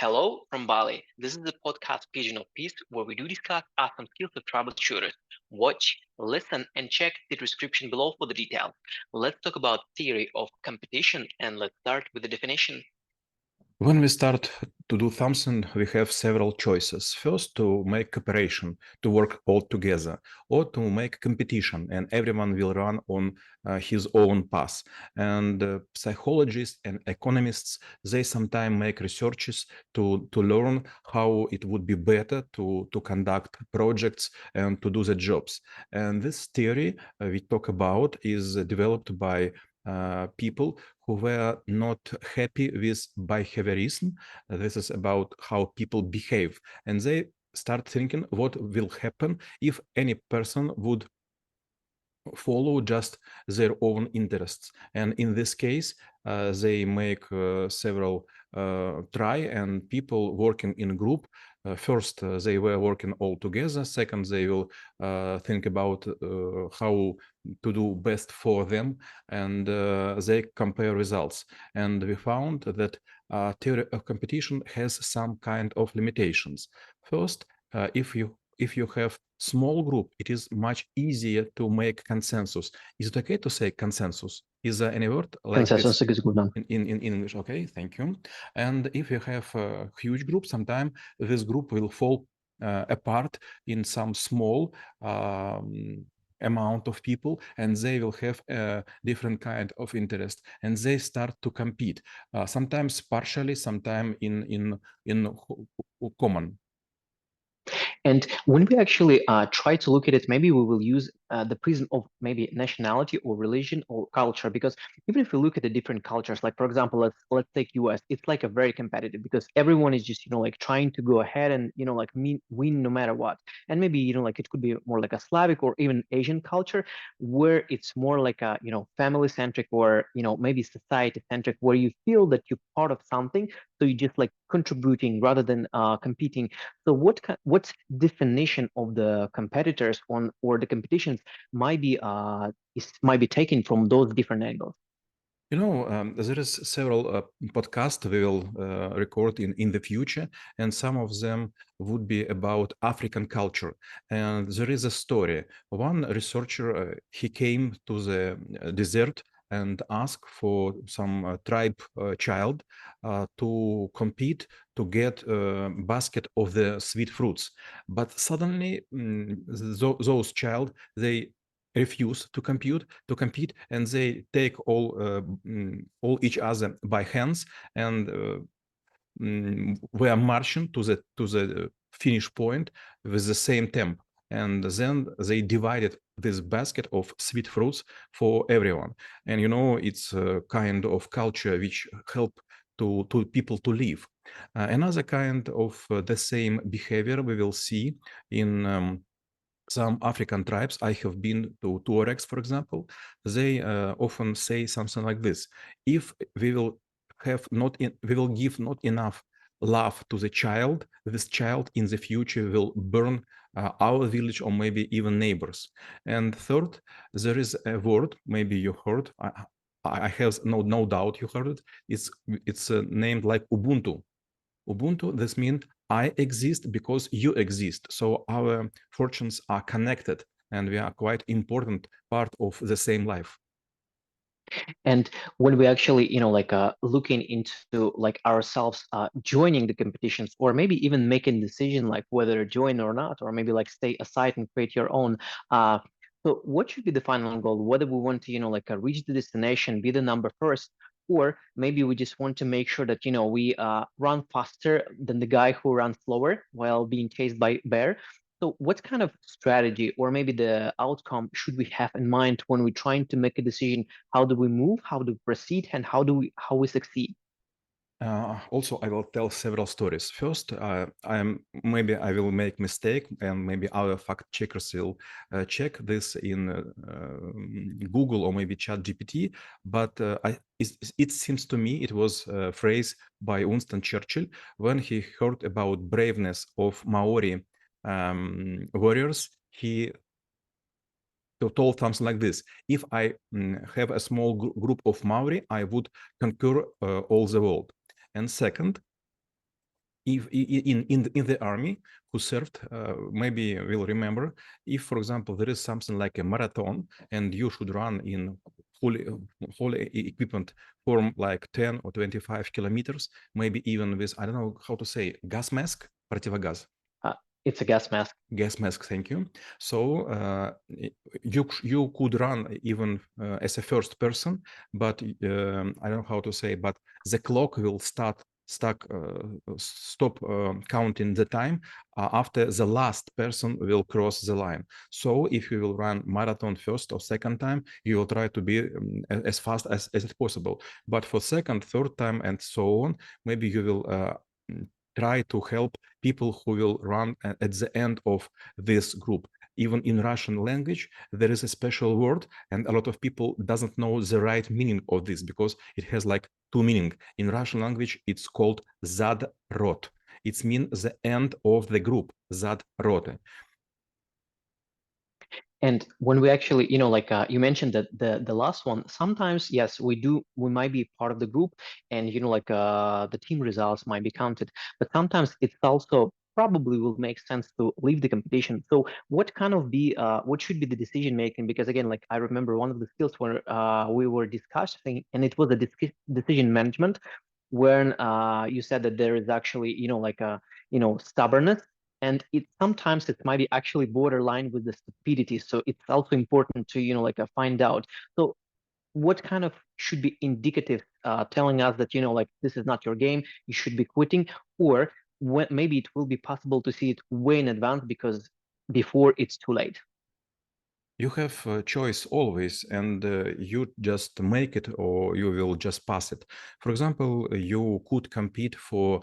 Hello from Bali. This is the podcast Pigeon of Peace, where we do discuss awesome skills of troubleshooters. Watch, listen, and check the description below for the details. Let's talk about theory of competition, and let's start with the definition. When we start to do something, we have several choices. First, to make cooperation, to work all together, or to make competition, and everyone will run on his own path. And psychologists and economists, they sometimes make researches to learn how it would be better to conduct projects and to do the jobs. And this theory we talk about is developed by people who were not happy with behaviorism. This is about how people behave. And they start thinking what will happen if any person would follow just their own interests. And in this case, they make several try, and people working in group. First, they were working all together. Second, they will think about how to do best for them, and they compare results. And we found that theory of competition has some kind of limitations. First, if you have small group, it is much easier to make consensus. Is it okay to say consensus? Is there any word like Consensus this is good one. in English? Okay, thank you. And if you have a huge group, sometimes this group will fall apart in some small amount of people, and they will have a different kind of interest, and they start to compete. Sometimes partially, sometimes in common. And when we actually try to look at it, maybe we will use the prism of maybe nationality or religion or culture, because even if we look at the different cultures, like for example, let's take US, it's like a very competitive because everyone is just like trying to go ahead and like win no matter what. And maybe like it could be more like a Slavic or even Asian culture where it's more like a family centric or maybe society centric, where you feel that you're part of something, so you just like contributing rather than competing. So what's definition of the competitors on or the competitions might be taken from those different angles? There is several podcasts we will record in the future, and some of them would be about African culture. And there is a story. One researcher, he came to the desert and asked for some tribe child to compete to get a basket of the sweet fruits. But suddenly, those child, they refuse to compete, and they take all each other by hands, and we are marching to the finish point with the same tempo. And then they divided this basket of sweet fruits for everyone. And it's a kind of culture which help to people to live. Another kind of the same behavior we will see in some African tribes. I have been to Tuaregs, for example. They often say something like this: if we will we will give not enough love to the child, this child in the future will burn our village or maybe even neighbors. And third, there is a word maybe you heard. I have no doubt you heard it. It's named like Ubuntu. Ubuntu, this means I exist because you exist. So our fortunes are connected, and we are quite important part of the same life. And when we actually looking into like ourselves joining the competitions, or maybe even making decision like whether to join or not, or maybe like stay aside and create your own, so what should be the final goal? Whether we want to reach the destination, be the number first, or maybe we just want to make sure that we run faster than the guy who runs slower while being chased by bear. So what kind of strategy or maybe the outcome should we have in mind when we're trying to make a decision? How do we move? How do we proceed? And how we succeed? Also, I will tell several stories. First, maybe I will make mistake, and maybe our fact checkers will check this in Google or maybe Chat GPT. But it seems to me it was a phrase by Winston Churchill when he heard about braveness of Maori warriors. He told something like this: if I have a small group of Maori, I would conquer all the world. And second, if in the army who served, maybe will remember, if for example there is something like a marathon and you should run in full equipment for like 10 or 25 kilometers, maybe even with, I don't know how to say, gas mask, противогаз. It's a gas mask. Gas mask, thank you. So you could run even as a first person, but I don't know how to say, but the clock will stop counting the time after the last person will cross the line. So if you will run marathon first or second time, you will try to be as fast as possible. But for second, third time, and so on, maybe you will try to help people who will run at the end of this group. Even in Russian language, there is a special word, and a lot of people doesn't know the right meaning of this because it has like two meanings. In Russian language, it's called zadrot. It means the end of the group, zadrote. And when we actually, like you mentioned that the last one, sometimes, yes, we might be part of the group and, like the team results might be counted, but sometimes it's also probably will make sense to leave the competition. So what should be the decision making? Because again, like I remember one of the skills where we were discussing, and it was a decision management, when you said that there is actually, like stubbornness, and sometimes it might be actually borderline with the stupidity. So it's also important to like find out. So what kind of should be indicative, telling us that like this is not your game, you should be quitting, or when maybe it will be possible to see it way in advance because before it's too late. You have a choice always, and you just make it or you will just pass it. For example, you could compete for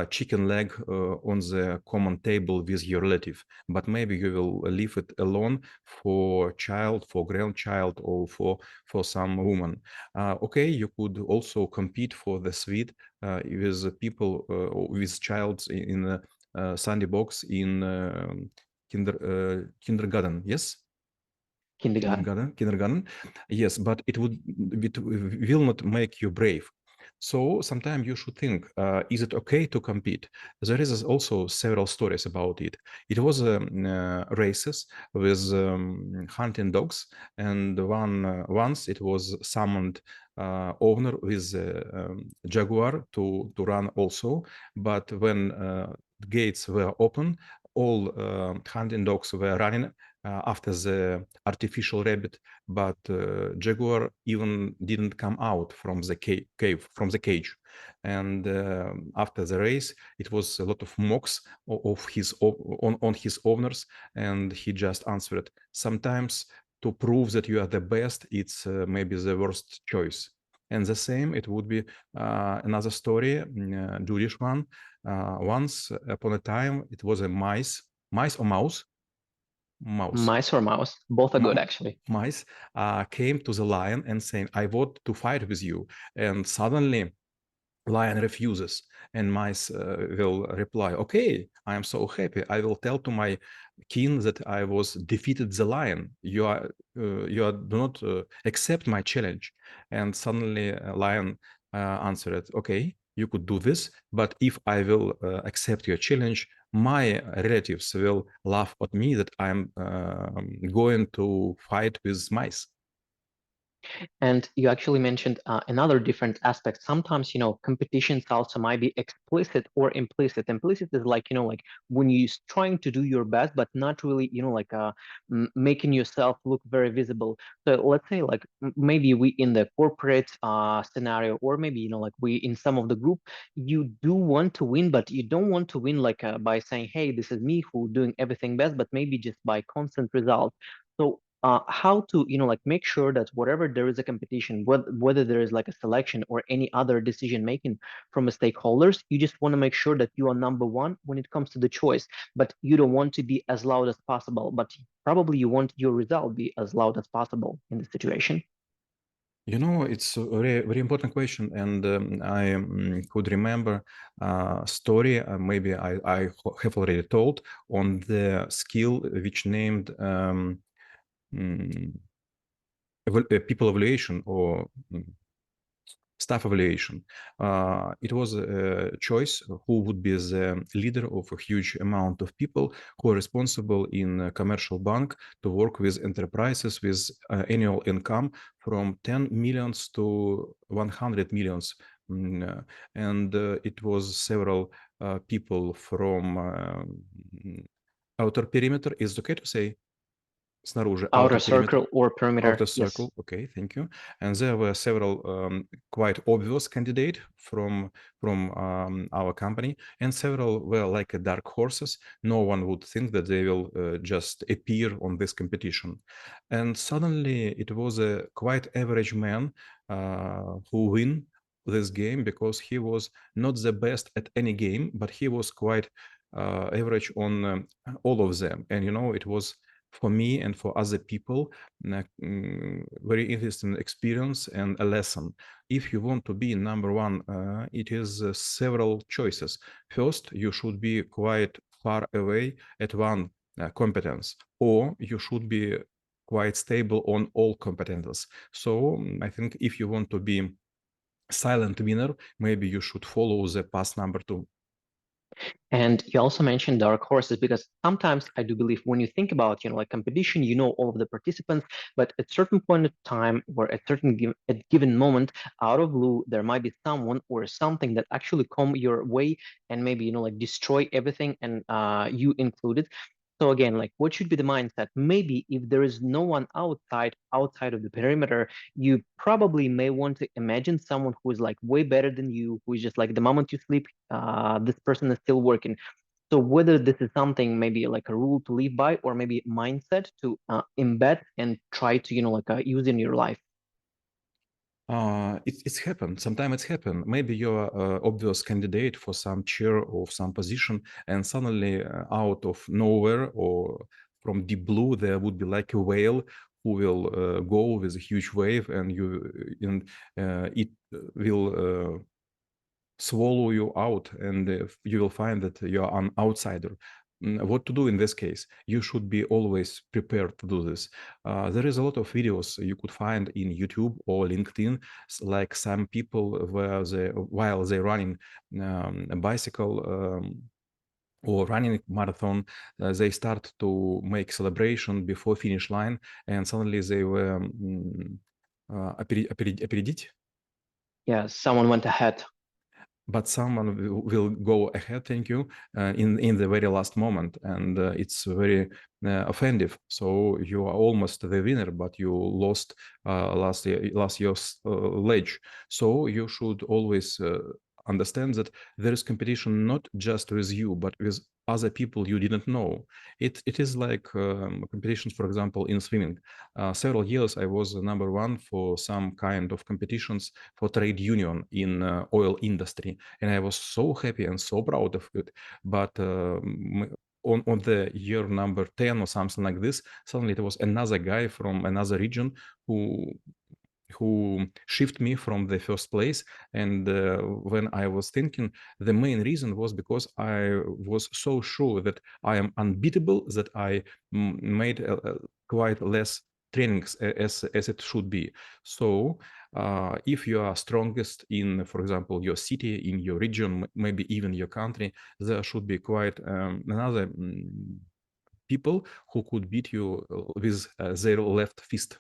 chicken leg on the common table with your relative, but maybe you will leave it alone for child, for grandchild, or for some woman. Okay, you could also compete for the sweet with people with child in a Sunday box in kindergarten. Yes. Kindergarten, yes, but it will not make you brave. So sometimes you should think, is it okay to compete? There is also several stories about it. It was races with hunting dogs, and once it was summoned owner with jaguar to run also, but when gates were open, all hunting dogs were running after the artificial rabbit, but jaguar even didn't come out from the cage. And after the race, it was a lot of mocks of on his owners, and he just answered, sometimes to prove that you are the best, it's maybe the worst choice. And the same, it would be another story, Jewish one. Once upon a time, it was a mice or mouse. Mice or mouse, both are good actually. Mice came to the lion and saying, I want to fight with you. And suddenly lion refuses, and mice will reply, okay, I am so happy, I will tell to my king that I was defeated the lion. You do not accept my challenge. And suddenly lion answered, okay, you could do this, but if I will accept your challenge, my relatives will laugh at me that I'm going to fight with mice. And you actually mentioned another different aspect. Sometimes, competitions also might be explicit or implicit. Implicit is like, like when you're trying to do your best, but not really, like making yourself look very visible. So let's say like maybe we in the corporate scenario, or maybe, like we in some of the group, you do want to win, but you don't want to win like by saying, hey, this is me who doing everything best, but maybe just by constant result. So how to like make sure that whatever there is a competition, whether there is like a selection or any other decision making from the stakeholders, you just want to make sure that you are number one when it comes to the choice, but you don't want to be as loud as possible, but probably you want your result be as loud as possible in the situation. It's a very, very important question, and I could remember a story, maybe I have already told, on the skill which named people evaluation, or staff evaluation. It was a choice who would be the leader of a huge amount of people who are responsible in a commercial bank to work with enterprises with annual income from 10 millions to 100 millions. And it was several people from outer perimeter. Is it okay to say снаружи? Outer perimeter? circle or perimeter. Outer circle, Yes. okay, thank you. And there were several quite obvious candidates from our company, and several were like dark horses. No one would think that they will just appear on this competition. And suddenly it was a quite average man who win this game, because he was not the best at any game, but he was quite average on all of them. And you know, it was for me and for other people very interesting experience and a lesson. If you want to be number one, it is several choices. First, you should be quite far away at one competence, or you should be quite stable on all competences. So I think if you want to be silent winner, maybe you should follow the path number 2. And you also mentioned dark horses, because sometimes I do believe when you think about, like competition, you know all of the participants, but at certain point of time or at given moment, out of blue, there might be someone or something that actually come your way and maybe, like destroy everything, and you included. So again, like what should be the mindset? Maybe if there is no one outside of the perimeter, you probably may want to imagine someone who is like way better than you, who is just like the moment you sleep, this person is still working. So whether this is something maybe like a rule to live by, or maybe mindset to embed and try to, like use in your life. It's happened. Sometimes it's happened. Maybe you're an obvious candidate for some chair or some position, and suddenly out of nowhere or from deep blue, there would be like a whale who will go with a huge wave, and it will swallow you out, and you will find that you're an outsider. What to do in this case? You should be always prepared to do this. There is a lot of videos you could find in YouTube or LinkedIn, like some people while they're running a bicycle or running marathon, they start to make celebration before finish line, and suddenly they were опередить. Yeah, someone went ahead. But someone will go ahead, thank you, in the very last moment, and it's very offensive. So you are almost the winner, but you lost last year's ledge. So you should always understand that there is competition not just with you, but with other people you didn't know. It is like competitions, for example, in swimming. Several years I was number one for some kind of competitions for trade union in oil industry, and I was so happy and so proud of it. But on the year number 10 or something like this, suddenly there was another guy from another region who shifted me from the first place. And when I was thinking, the main reason was because I was so sure that I am unbeatable, that I made quite less trainings as it should be. So if you are strongest in, for example, your city, in your region, maybe even your country, there should be quite another people who could beat you with their left fist.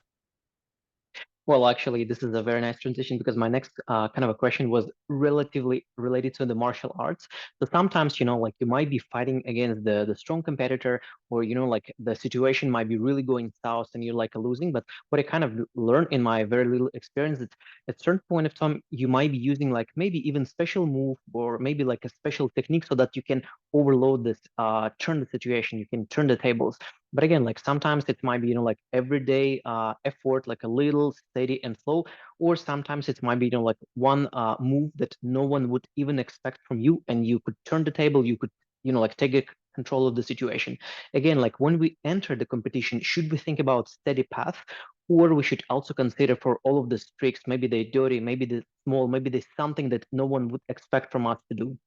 Well, actually, this is a very nice transition, because my next kind of a question was relatively related to the martial arts. So sometimes, like you might be fighting against the strong competitor, or, like the situation might be really going south and you're like losing. But what I kind of learned in my very little experience is at certain point of time, you might be using like maybe even special move, or maybe like a special technique, so that you can overload this, turn the situation, you can turn the tables. But again, like sometimes it might be, like everyday effort, like a little steady and slow, or sometimes it might be, like one move that no one would even expect from you, and you could turn the table, you could, like take control of the situation. Again, like when we enter the competition, should we think about steady path, or we should also consider for all of the tricks, maybe they're dirty, maybe they're small, maybe there's something that no one would expect from us to do?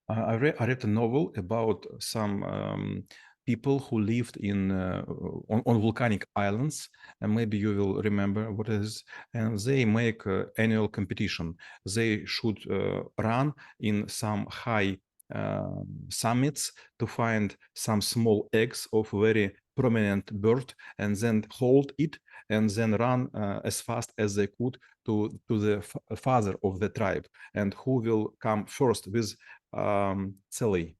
I read a novel about some people who lived in on volcanic islands, and maybe you will remember what it is, and they make annual competition. They should run in some high summits to find some small eggs of very prominent bird and then hold it and then run as fast as they could to the father of the tribe, and who will come first with Sally,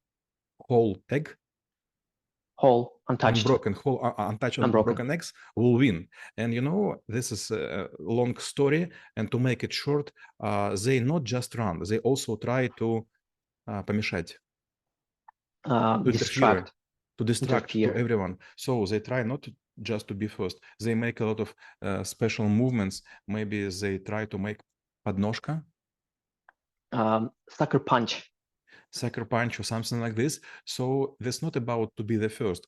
whole egg, Whole, untouched, unbroken, whole untouched, unbroken. unbroken eggs will win. And you know, this is a long story, and to make it short, they not just run, they also try to помешать, to interfere, to distract to everyone. So they try not just to be first. They make a lot of special movements. Maybe they try to make подножка, sucker punch, or something like this. So that's not about to be the first.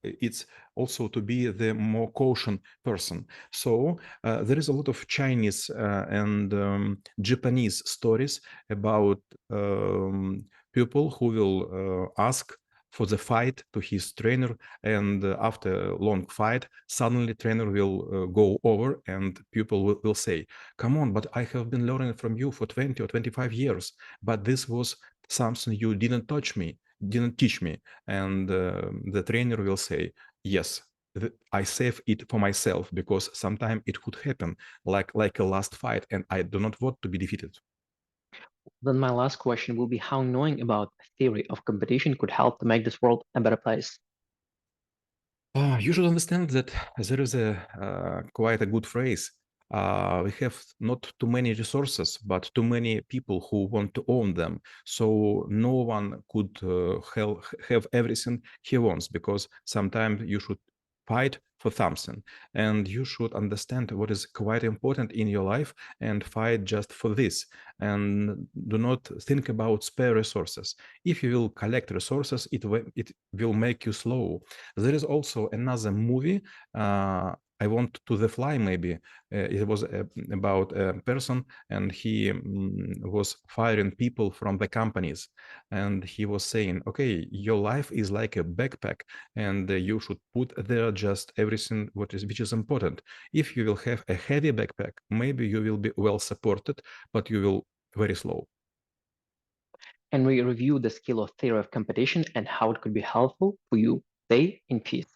It's also to be the more caution person. So there is a lot of Chinese and Japanese stories about people who will ask for the fight to his trainer, and after a long fight, suddenly trainer will go over and people will say, come on, but I have been learning from you for 20 or 25 years, but this was something you didn't teach me. And the trainer will say, yes, I save it for myself because sometime it could happen like a last fight, and I do not want to be defeated. Then my last question will be how knowing about theory of competition could help to make this world a better place. You should understand that there is a quite a good phrase. We have not too many resources, but too many people who want to own them. So no one could have everything he wants, because sometimes you should fight for something, and you should understand what is quite important in your life and fight just for this, and do not think about spare resources. If you will collect resources, it will make you slow. There is also another movie, I Want to the Fly, maybe. It was about a person, and he was firing people from the companies. And he was saying, okay, your life is like a backpack, and you should put there just everything which is important. If you will have a heavy backpack, maybe you will be well supported, but you will very slow. And we review the skill of theory of competition and how it could be helpful for you. Stay in peace.